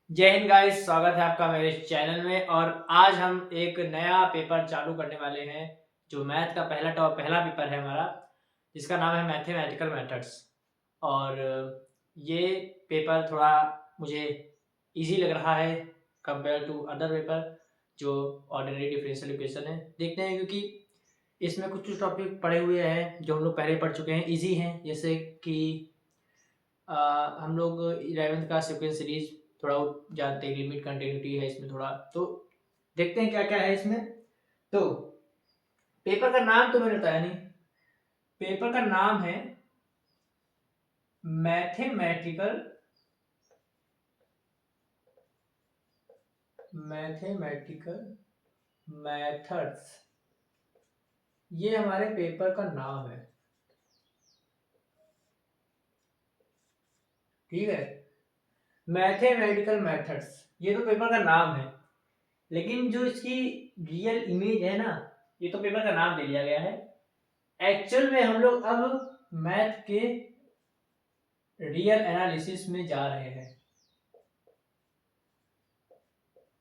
जय हिंद गाइस, स्वागत है आपका मेरे चैनल में। और आज हम एक नया पेपर चालू करने वाले हैं जो मैथ का पहला पेपर है हमारा, जिसका नाम है मैथमेटिकल मेथड्स। और ये पेपर थोड़ा मुझे इजी लग रहा है कंपेयर टू अदर पेपर जो ऑर्डिनरी डिफरेंशियल इक्वेशन है। देखते हैं, क्योंकि इसमें कुछ कुछ टॉपिक पढ़े हुए हैं जो हम लोग पहले पढ़ चुके हैं, इजी हैं। जैसे कि हम लोग 11th का सीक्वेंस सीरीज थोड़ा जानते हैं, लिमिट कंटिन्यूटी है इसमें थोड़ा। तो देखते हैं क्या क्या है इसमें। तो पेपर का नाम तो मैंने बताया नहीं। पेपर का नाम है मैथमेटिकल मैथमेटिकल मेथड्स। ये हमारे पेपर का नाम है, ठीक है। मैथमेटिकल मेथड्स, ये तो पेपर का नाम है, लेकिन जो इसकी रियल इमेज है ना, ये तो पेपर का नाम दे दिया गया है। एक्चुअल में हम लोग अब मैथ के रियल एनालिसिस में जा रहे हैं।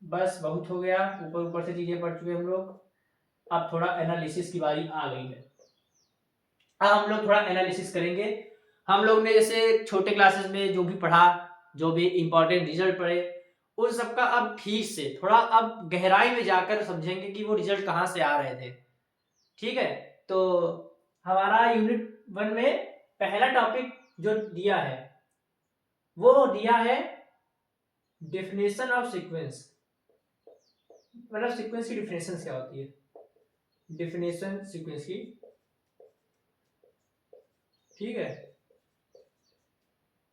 बस बहुत हो गया, ऊपर ऊपर से चीजें पढ़ चुके हम लोग। अब थोड़ा एनालिसिस की बारी आ गई है। अब हम लोग थोड़ा एनालिसिस करेंगे। हम लोग ने जैसे छोटे क्लासेस में जो भी पढ़ा, जो भी इंपॉर्टेंट रिजल्ट पढ़े, उन सबका अब ठीक से थोड़ा अब गहराई में जाकर समझेंगे कि वो रिजल्ट कहाँ से आ रहे थे, ठीक है। तो हमारा यूनिट 1 में पहला टॉपिक जो दिया है वो दिया है डेफिनेशन ऑफ सीक्वेंस। मतलब सीक्वेंस की डिफिनेशन क्या होती है, डिफिनेशन सीक्वेंस की, ठीक है।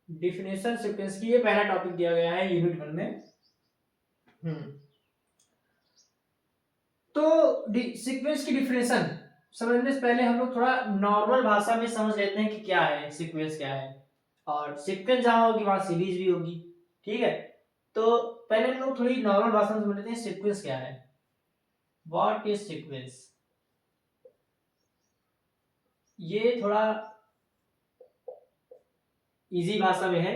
डिफिनेशन सीक्वेंस की ये पहला टॉपिक दिया गया है यूनिट 1 में। हम्म तो सीक्वेंस की डिफिनेशन समझने से पहले हम लोग थोड़ा नॉर्मल भाषा में समझ लेते हैं कि क्या है सीक्वेंस, क्या है। और सीक्वेंस जहां होगी वहां सीरीज भी होगी, ठीक है। तो पहले हम लोग थोड़ी नॉर्मल भाषा में समझ लेते हैं सीक्वेंस क्या है। व्हाट इज सीक्वेंस, ये थोड़ा इजी भाषा में है।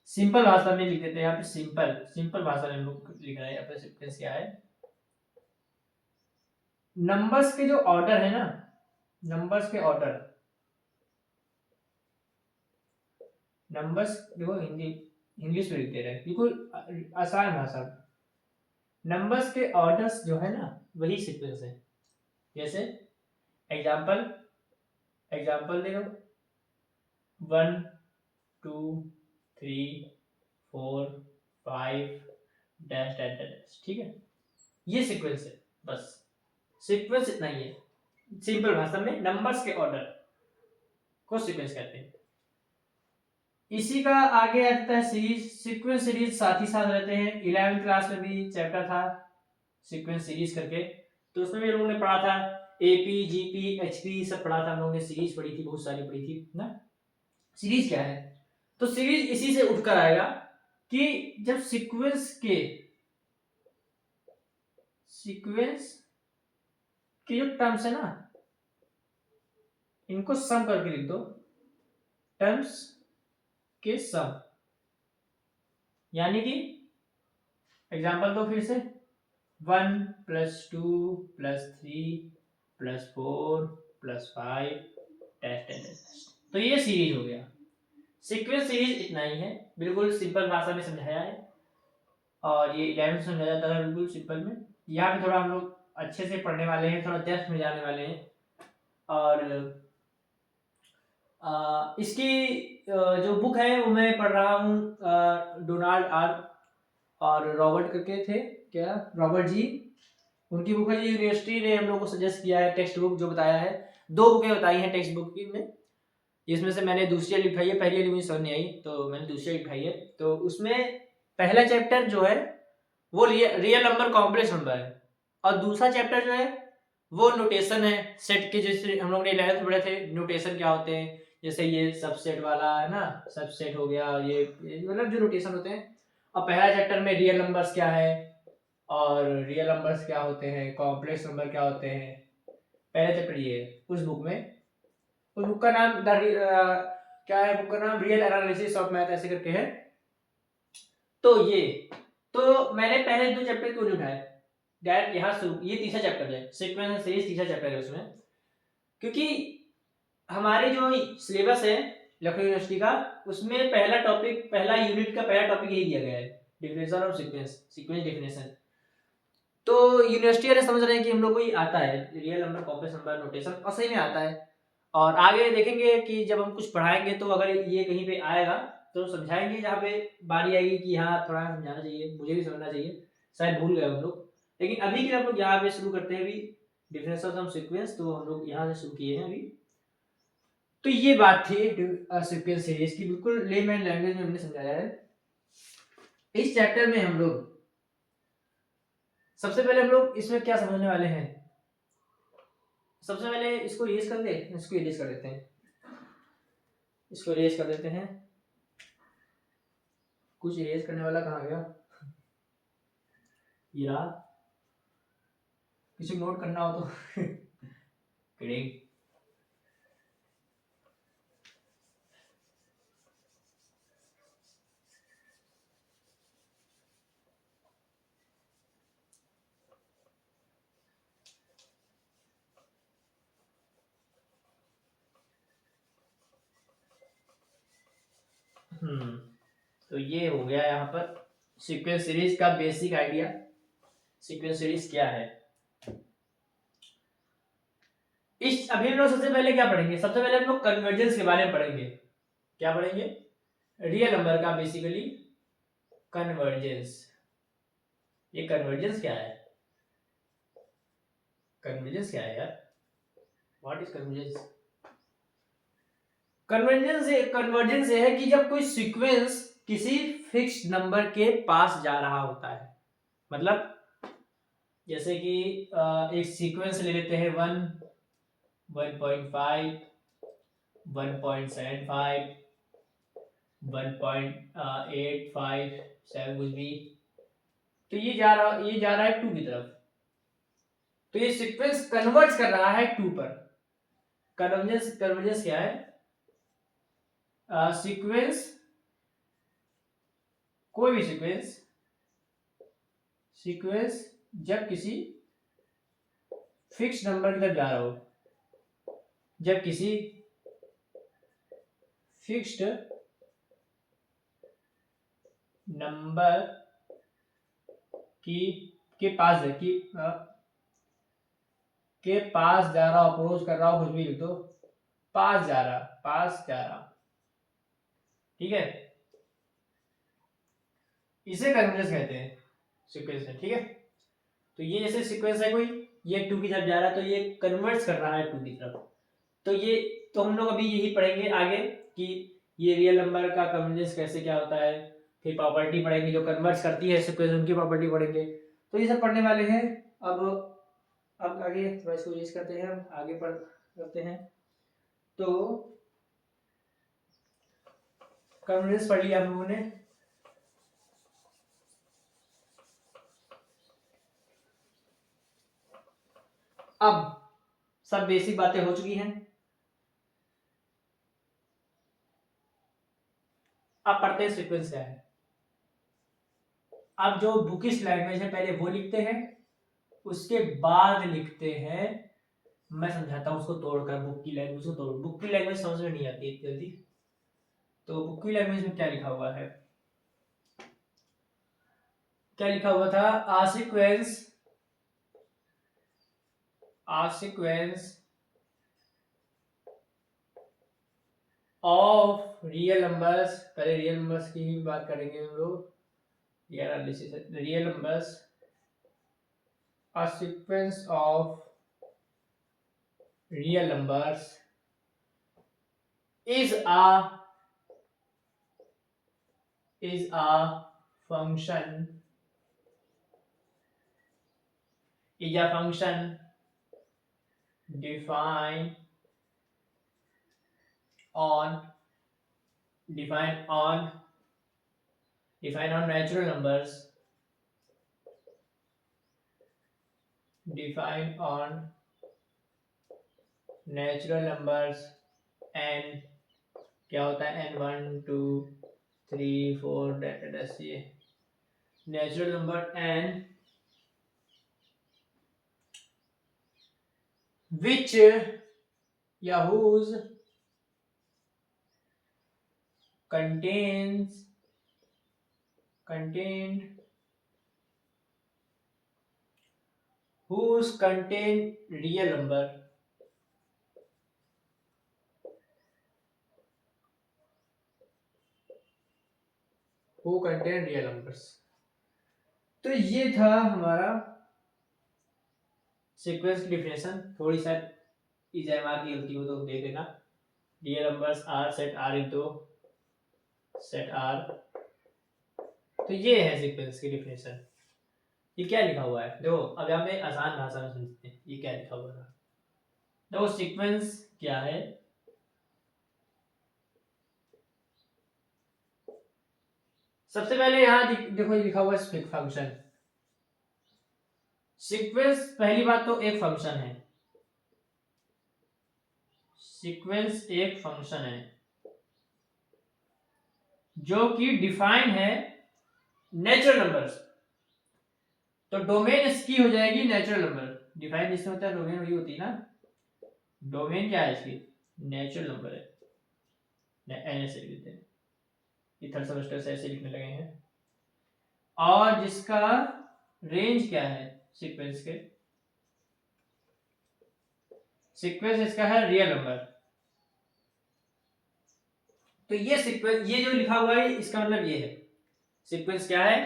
सिंपल भाषा में लिख देते हैं यहाँ पे, सिंपल सिंपल भाषा में हम लोग लिख रहे हैं यहाँ पे। सीक्वेंस क्या है, नंबर्स के जो ऑर्डर है ना, नंबर्स के ऑर्डर, नंबर्स देखो हिंदी इंग्लिश में लिख दे रहे हैं, बिल्कुल आसान भाषा। नंबर्स के ऑर्डर्स जो है ना, वही सीक्वेंस है। जैसे एग्जांपल एग्जांपल दे दो, 1 2 3 4 5 डैश डैश डैश, ठीक है। ये सीक्वेंस है, बस सीक्वेंस इतना ही है। सिंपल भाषा में नंबर्स के ऑर्डर को सीक्वेंस कहते हैं। इसी का आगे आ जाता है सीरीज। सीक्वेंस सीरीज साथ ही साथ रहते हैं। 11th क्लास में भी चैप्टर था सीक्वेंस सीरीज करके, तो उसमें भी लोगों ने पढ़ा था। एपी जीपी एचपी सब पढ़ा था हम लोगों ने, सीरीज पढ़ी थी, बहुत सारी पढ़ी थी ना। सीरीज क्या है, तो सीरीज इसी से उठकर आएगा कि जब सीक्वेंस के जो टर्म्स है ना, इनको सम करके लिख दो, टर्म्स के सम। यानी कि एग्जांपल दो फिर से, 1 + 2 + 3 + 4 + 5 डैश डैश डैश। तो ये सीरीज हो गया। सीक्वेंस सीरीज इतना ही है, बिल्कुल सिंपल भाषा में समझाया है। और ये 11th में समझाया जाता है बिल्कुल सिंपल में। यहाँ पे थोड़ा हम लोग अच्छे से पढ़ने वाले हैं, थोड़ा डेप्थ में जाने वाले हैं। और इसकी जो बुक है वो मैं पढ़ रहा हूँ, डोनाल्ड आर और रॉबर्ट करके थे, क्या रॉबर्ट जी, उनकी बुक है। यूनिवर्सिटी ने हम लोग को सजेस्ट किया है टेक्स्ट बुक जो बताया है। 2 बुकें बताई हैं टेक्स्ट बुक की में, जिसमें से मैंने दूसरी वाली उठाई है, पहली वाली मुझे समझ नहीं आई तो मैंने दूसरी वाली उठाई है। तो उसमें पहला चैप्टर जो है वो रियल नंबर कॉम्प्लेक्स नंबर है, और दूसरा चैप्टर जो है वो नोटेशन है सेट के। जैसे हम लोग ने 11th में पढ़े थे नोटेशन क्या होते हैं, जैसे ये सबसेट वाला है ना, सबसेट हो गया, ये मतलब जो नोटेशन होते हैं। और पहला चैप्टर में रियल नंबर्स क्या है, और रियल नंबर्स क्या होते हैं, कॉम्प्लेक्स नंबर क्या होते हैं। पहला चैप्टर ये है उस बुक में। उस बुक का नाम क्या है, बुक का नाम रियल एनालिसिस ऑफ मैथ ऐसे करके है। तो ये तो मैंने पहले 2 चैप्टर क्यों नहीं उठाए, डायरेक्ट यहाँ शुरू, ये तीसरा चैप्टर है, सीक्वेंस सीरीज तीसरा चैप्टर है उसमें, क्योंकि हमारे जो सिलेबस है लखनऊ यूनिवर्सिटी का, उसमें पहला टॉपिक, पहला यूनिट का पहला टॉपिक यही दिया गया है, definition of sequence, sequence definition. तो यूनिवर्सिटी वाले समझ रहे हैं कि हम लोग को ये आता है, real number, complex number, notation, और सही में आता है। और आगे देखेंगे कि जब हम कुछ पढ़ाएंगे तो अगर ये कहीं पे आएगा तो समझाएंगे, जहाँ पे बारी आएगी कि हाँ थोड़ा समझाना चाहिए, मुझे भी समझना चाहिए, शायद भूल गए हम लोग। लेकिन अभी के लिए हम लोग यहाँ पे शुरू करते हैं अभी डिफिनेशन ऑफ सीक्वेंस, तो हम लोग यहाँ से शुरू किए हैं अभी। तो ये बात थी सीक्वेंस सीरीज की, बिल्कुल लेमैन लैंग्वेज में हमने समझाया है। इस चैप्टर में हम लोग सबसे पहले हम लोग इसमें क्या समझने वाले हैं, सबसे पहले इसको इरेज कर दे, इसको इरेज कर देते हैं, इसको इरेज कर देते हैं। कुछ इरेज करने वाला कहाँ गया, ये रहा, किसी नोट करना हो तो किडिंग। तो ये हो गया यहाँ पर सीक्वेंस सीरीज का बेसिक आइडिया, सीक्वेंस सीरीज क्या है। इस अभी हम लोग सबसे पहले क्या पढ़ेंगे, सबसे पहले हम लोग कन्वर्जेंस के बारे में पढ़ेंगे। क्या पढ़ेंगे, रियल नंबर का बेसिकली कन्वर्जेंस। ये कन्वर्जेंस क्या है, कन्वर्जेंस क्या है यार, व्हाट इज कन्वर्जेंस। कन्वर्जेंस ये है कि जब कोई सीक्वेंस किसी फिक्स्ड नंबर के पास जा रहा होता है, मतलब जैसे कि एक सीक्वेंस ले लेते हैं 1, 1.5, 1.75, 1.857 कुछ भी, तो ये जा रहा है 2 की तरफ, तो ये सीक्वेंस कन्वर्ट कर रहा है 2 पर। कन्वर्जेंस क्या है, सीक्वेंस, कोई भी सीक्वेंस जब किसी फिक्स नंबर की तरफ जा रहा हो, जब किसी फिक्स्ड नंबर की के पास है कि के पास जा रहा, अप्रोच कर रहा हो, कुछ भी लिख दो, पास जा रहा, ठीक है, इसे कन्वर्जेंस कहते हैं सीक्वेंस में, ठीक है। तो ये जैसे सीक्वेंस है कोई, ये 2 की तरफ जा रहा है तो ये कन्वर्ट्स कर रहा है 2 की तरफ, तो ये, तो हम लोग अभी यही पढ़ेंगे आगे कि ये रियल नंबर का कन्वर्जेंस कैसे क्या होता है, फिर प्रॉपर्टी पढ़ेंगे जो कन्वर्ट्स करती है सीक्वेंस, उनकी प्रॉपर्टी पढ़ेंगे, तो ये सब पढ़ने वाले हैं। अब आगे थोड़ा इसको यूज करते हैं, हम आगे पढ़ करते हैं। तो कन्वर्जेंस पढ़ लिया हम लोगों ने, अब सब बेसिक बातें हो चुकी हैं, अब पढ़ते हैं सीक्वेंस क्या है। अब जो बुकिश लैंग्वेज है पहले वो लिखते हैं, उसके बाद लिखते हैं, मैं समझाता हूँ उसको तोड़कर, बुक की लैंग्वेज को तोड़, बुक की लैंग्वेज समझ में नहीं आती इतनी जल्दी, तो बुक की लैंग्वेज में क्या लिखा हुआ है, क्या लिखा हुआ था, सीक्वेंस ऑफ रियल नंबर्स, पहले रियल नंबर्स की ही बात करेंगे हम लोग, real numbers, a sequence of real numbers is a function, defined on natural numbers, defined on natural numbers n, क्या होता है n 1 2 3 4 ऐसे natural number and which या whose contained whose contain real number who contain real numbers। तो ये था हमारा sequence की डिफिनेशन। थोड़ी सा EJMR की गलती हो तो देख लेना। Real numbers R set R into set R. तो ये है सीक्वेंस की डिफिनेशन। ये क्या लिखा हुआ है देखो, अब यहाँ पे आसान भाषा में समझते हैं ये क्या लिखा हुआ है। देखो सीक्वेंस क्या है, सबसे पहले यहाँ देखो ये लिखा हुआ है फंक्शन। सीक्वेंस पहली बात तो एक फंक्शन है, सीक्वेंस एक फंक्शन है जो कि डिफाइन है नेचुरल नंबर्स। तो डोमेन इसकी हो जाएगी नेचुरल नंबर। डिफाइन जिसमें होता है डोमेन वही होती है ना। डोमेन क्या है इसकी, नेचुरल नंबर है, एन ऐसे लिख देते हैं, ये थर्ड सेमेस्टर से ऐसे लिखने लगे हैं। और जिसका रेंज क्या है सीक्वेंस के, सीक्वेंस इसका है रियल नंबर। तो ये सीक्वेंस, ये जो लिखा हुआ है इसका मतलब ये है सीक्वेंस क्या है,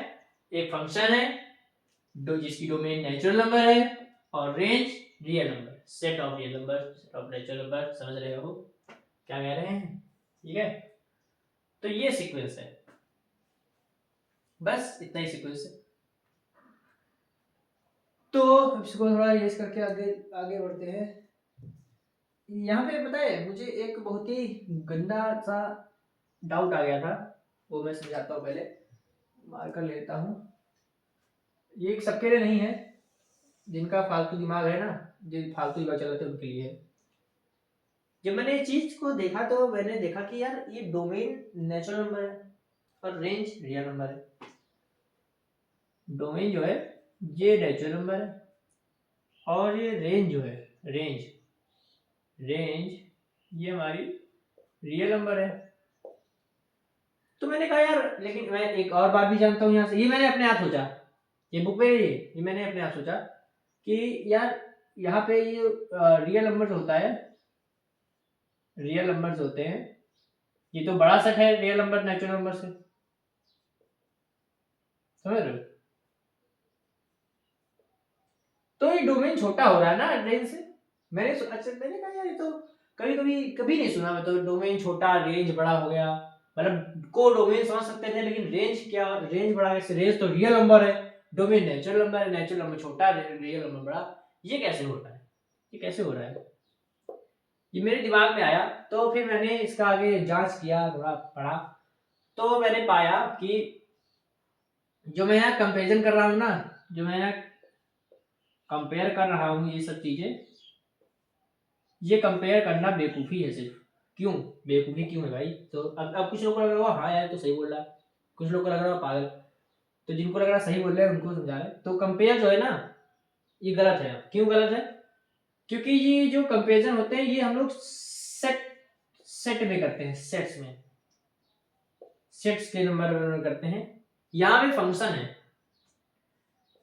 एक फंक्शन है जिसकी डोमेन नेचुरल नंबर है और range real number, set of real number, set of natural number. समझ रहे हो क्या कह रहे हैं, ठीक है। तो ये सीक्वेंस है, बस इतना ही सीक्वेंस है। तो इसको थोड़ा रेस करके आगे आगे बढ़ते हैं। यहाँ पे पता है मुझे एक बहुत ही गंदा सा डाउट आ गया था, वो मैं समझाता हूँ। पहले मार कर लेता हूँ। ये एक सबके लिए नहीं है, जिनका फालतू दिमाग है ना, जो फालतू दिमाग चलाते हैं उनके लिए है। जब मैंने ये चीज को देखा तो मैंने देखा कि यार ये डोमेन नेचुरल नंबर है और रेंज रियल नंबर है। डोमेन जो है ये नेचुरल नंबर है और ये रेंज जो है, रेंज ये हमारी रियल नंबर है। तो मैंने कहा यार, लेकिन मैं एक और बात भी जानता हूँ यहाँ से, ये मैंने अपने आप सोचा, ये बुक में ये मैंने अपने आप सोचा कि यार यहाँ पे ये रियल नंबर होता है, रियल नंबर्स होते हैं, ये तो बड़ा सेट है रियल नंबर नेचुरल नंबर से, समझ रहे हो। तो ये डोमेन छोटा हो रहा है ना रेंज से। अच्छा मैंने कहा यार ये तो कभी नहीं सुना मैं तो, डोमेन छोटा रेंज बड़ा हो गया। मतलब को डोमेन समझ सकते थे लेकिन रेंज क्या, रेंज बड़ा कैसे, रेंज तो रियल नंबर है, डोमेन नेचुरल नंबर है, नेचुरल नंबर छोटा रियल नंबर बड़ा, ये कैसे होता है, ये कैसे हो रहा है, ये मेरे दिमाग में आया। तो फिर मैंने इसका आगे जांच किया, थोड़ा पढ़ा, तो मैंने पाया कि जो मैं यहाँ कंपेरिजन कर रहा हूँ ना, जो मैं यहाँ कंपेयर कर रहा हूँ ये सब चीजें, ये कंपेयर करना बेवकूफ़ी है सिर्फ। क्यों बेवकूफ़ी क्यों है भाई, तो अब कुछ लोगों को लग रहा है हाँ यार तो सही बोल रहा है, कुछ लोगों को लग रहा है पागल, तो जिनको लग रहा है सही बोल रहे हैं उनको समझा रहे। तो कंपेयर जो है ना ये गलत है। क्यों गलत है, क्योंकि ये जो कंपेरिजन होते हैं ये हम लोग सेट में करते हैं, सेट्स में, सेट्स के नंबर में करते हैं। यहाँ पे फंक्शन है,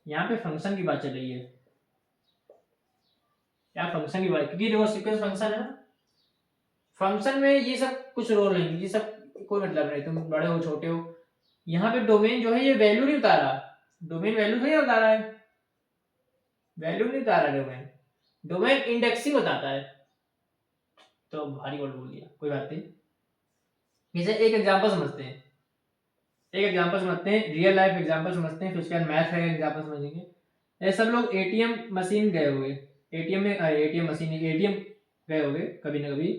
यहाँ पे फंक्शन की बात चल रही है, यहाँ फंक्शन की बात, क्योंकि देखो सीक्वेंस फंक्शन है ना, फंक्शन में ये सब कुछ रोल नहीं, ये सब कोई मतलब नहीं, तुम बड़े हो छोटे हो। यहाँ पे डोमेन जो है ये वैल्यू नहीं बता रहा, डोमेन वैल्यू नहीं बता रहा है, वैल्यू नहीं बता रहा डोमेन, डोमेन इंडेक्सिंग बताता है। तो भारी वर्ड बोल दिया, कोई बात नहीं। जैसे एक एग्जांपल समझते हैं, एक एग्जांपल समझते हैं, रियल लाइफ एग्जांपल समझते हैं, फिर उसके बाद मैथ का एग्जांपल समझेंगे। ऐसे सब लोग एटीएम मशीन गए होंगे, एटीएम में एटीएम मशीन एटीएम गए होंगे कभी ना कभी।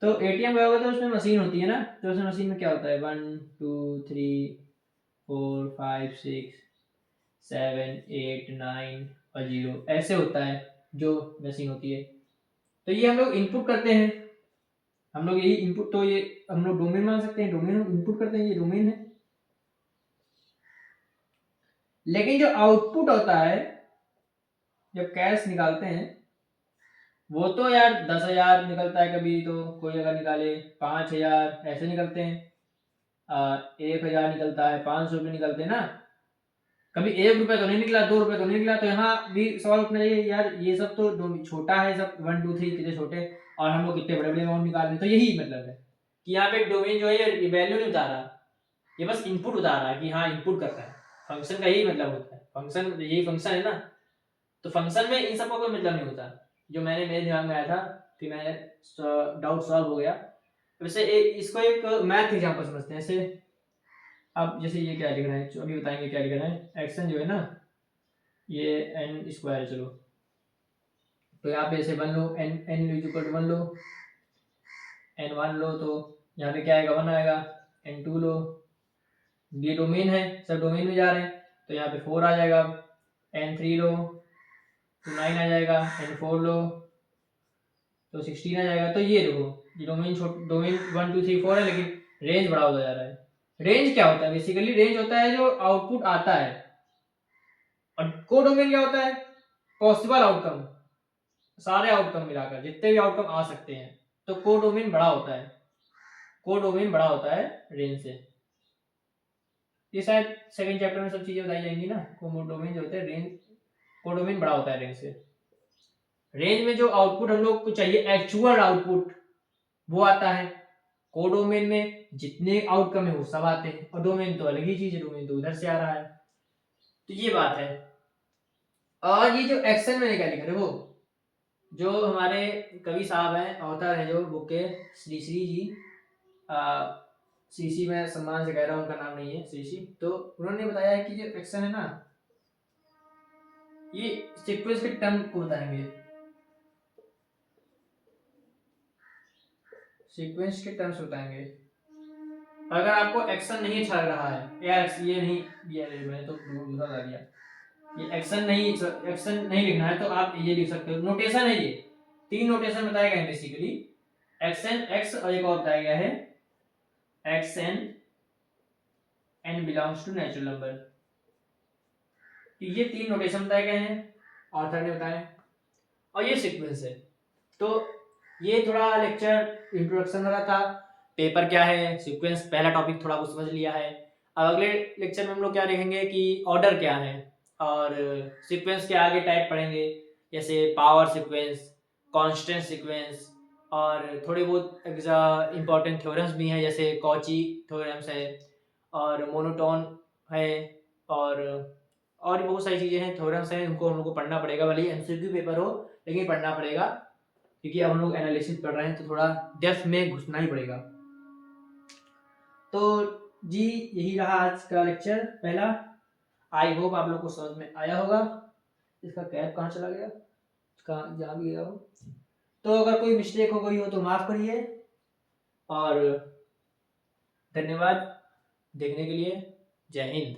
तो एटीएम गए होगे तो उसमें मशीन होती है ना, तो उसमें मशीन में क्या होता है 1 2 3 4 5 6 7 8 9 और 0 ऐसे होता है जो मशीन होती है। तो ये हम लोग इनपुट करते हैं, हम लोग यही इनपुट, तो ये हम लोग डोमेन मान सकते हैं, डोमेन इनपुट करते हैं, ये डोमेन है। लेकिन जो आउटपुट होता है, जब कैश निकालते हैं, वो तो यार 10,000 निकलता है, कभी तो कोई अगर निकाले 5,000 ऐसे निकलते हैं, 1,000 निकलता है, 500 रुपये निकलते हैं ना। कभी 1 रुपये तो नहीं निकला, 2 रुपये तो नहीं निकला। तो यहाँ भी सवाल उठना चाहिए यार, ये सब तो छोटा है, सब 1 2 3 कितने छोटे, और हम लोग कितने बड़े बड़े अमाउंट निकाल रहे हैं। तो यही मतलब है कि यहाँ पे डोमेन जो है ये वैल्यू नहीं बता रहा, ये बस इनपुट बता रहा है कि हाँ इनपुट करता है। फंक्शन का यही मतलब होता है, फंक्शन यही फंक्शन है ना। तो फंक्शन में इन सबका कोई मतलब नहीं होता। जो मैंने मेरे दिमाग में आया था, फिर मैंने डाउट सॉल्व हो गया। वैसे इसको एक मैथ एग्जांपल समझते हैं। जैसे अब जैसे ये क्या लिख रहे हैं, अभी बताएंगे क्या लिख रहे हैं। एक्शन जो है ना, ये एन स्क्वायर है, चलो तो यहाँ पे ऐसे 1 लो, एन एन इक्वल टू 1 लो, एन 1 लो, तो यहाँ पे क्या आएगा 1 आएगा। एन 2 लो, ये डोमेन है, सब डोमेन में जा रहे हैं, तो यहाँ पे 4 आ जाएगा। एन 3 लो तो 9 आ जाएगा, एन 4 लो तो 16 आ जाएगा। तो ये देखो, ये डोमेन 1 2 3 4 है, लेकिन रेंज बड़ा होता जा रहा है। रेंज क्या होता है? बेसिकली रेंज होता है जो आउटपुट आता है, और कोडोमेन क्या होता है? पॉसिबल आउटकम, सारे आउटकम मिलाकर जितने भी आउटकम आ सकते हैं। तो कोडोमेन बड़ा होता है, कोडोमेन बड़ा होता है रेंज से। ये शायद सेकंड चैप्टर में सब चीजें बताई जाएंगी ना। कोडोमेन जो होता है रेंज, कोडोमेन बड़ा होता है रेंज से। रेंज में जो आउटपुट हम लोग को चाहिए, एक्चुअल आउटपुट, वो आता है। कोडोमेन में जितने आउटकम है वो सब आते हैं, और डोमेन तो अलग ही चीज है, डोमेन तो उधर से आ रहा है। तो ये बात है। और ये जो एक्शन मैंने क्या लिखा, देखो जो हमारे कवि साहब हैं, ऑथर हैं जो बुक के, श्री श्री जी, श्री मैं सम्मान से कह रहा हूँ, उनका नाम नहीं है श्री श्री। तो उन्होंने बताया है कि जो एक्शन है ना, ये सीक्वेंस के टर्म को बताएंगे, सीक्वेंस के टर्म्स बताएंगे। अगर आपको एक्शन नहीं अच्छा लग रहा है यार, ये नहीं दिया मैंने तो दूसरा बता दिया, ये एक्शन नहीं लिखना है, तो आप ये लिख सकते हो। नोटेशन है ये, 3 नोटेशन बताए गए हैं बेसिकली। एक्शन, एक्स, और एक और बताया गया है X N belongs to natural number. ये 3 नोटेशन बताए गए हैं, ऑथर ने बताया, और ये सीक्वेंस है। तो ये थोड़ा लेक्चर इंट्रोडक्शन वाला था, पेपर क्या है, सीक्वेंस पहला टॉपिक थोड़ा कुछ समझ लिया है। अब अगले लेक्चर में हम लोग क्या देखेंगे कि ऑर्डर क्या है, और सीक्वेंस के आगे टाइप पढ़ेंगे, जैसे पावर सीक्वेंस, कांस्टेंट सीक्वेंस, और थोड़े बहुत इंपॉर्टेंट थ्योरम्स भी हैं, जैसे कॉची थ्योरम्स है, और मोनोटोन है, और भी बहुत सारी चीज़ें हैं, थ्योरम्स हैं, उनको हम लोग को पढ़ना पड़ेगा। भले ही एमसीक्यू पेपर हो, लेकिन पढ़ना पड़ेगा, क्योंकि अब हम लोग एनालिसिस पढ़ रहे हैं, तो थोड़ा डेप्थ में घुसना ही पड़ेगा। तो जी यही रहा आज का लेक्चर पहला। आई होप आप लोग को समझ में आया होगा। इसका कैप कहाँ चला गया, कहाँ जहाँ भी गया हो। तो अगर कोई मिस्टेक हो गई हो तो माफ़ करिए, और धन्यवाद देखने के लिए। जय हिंद।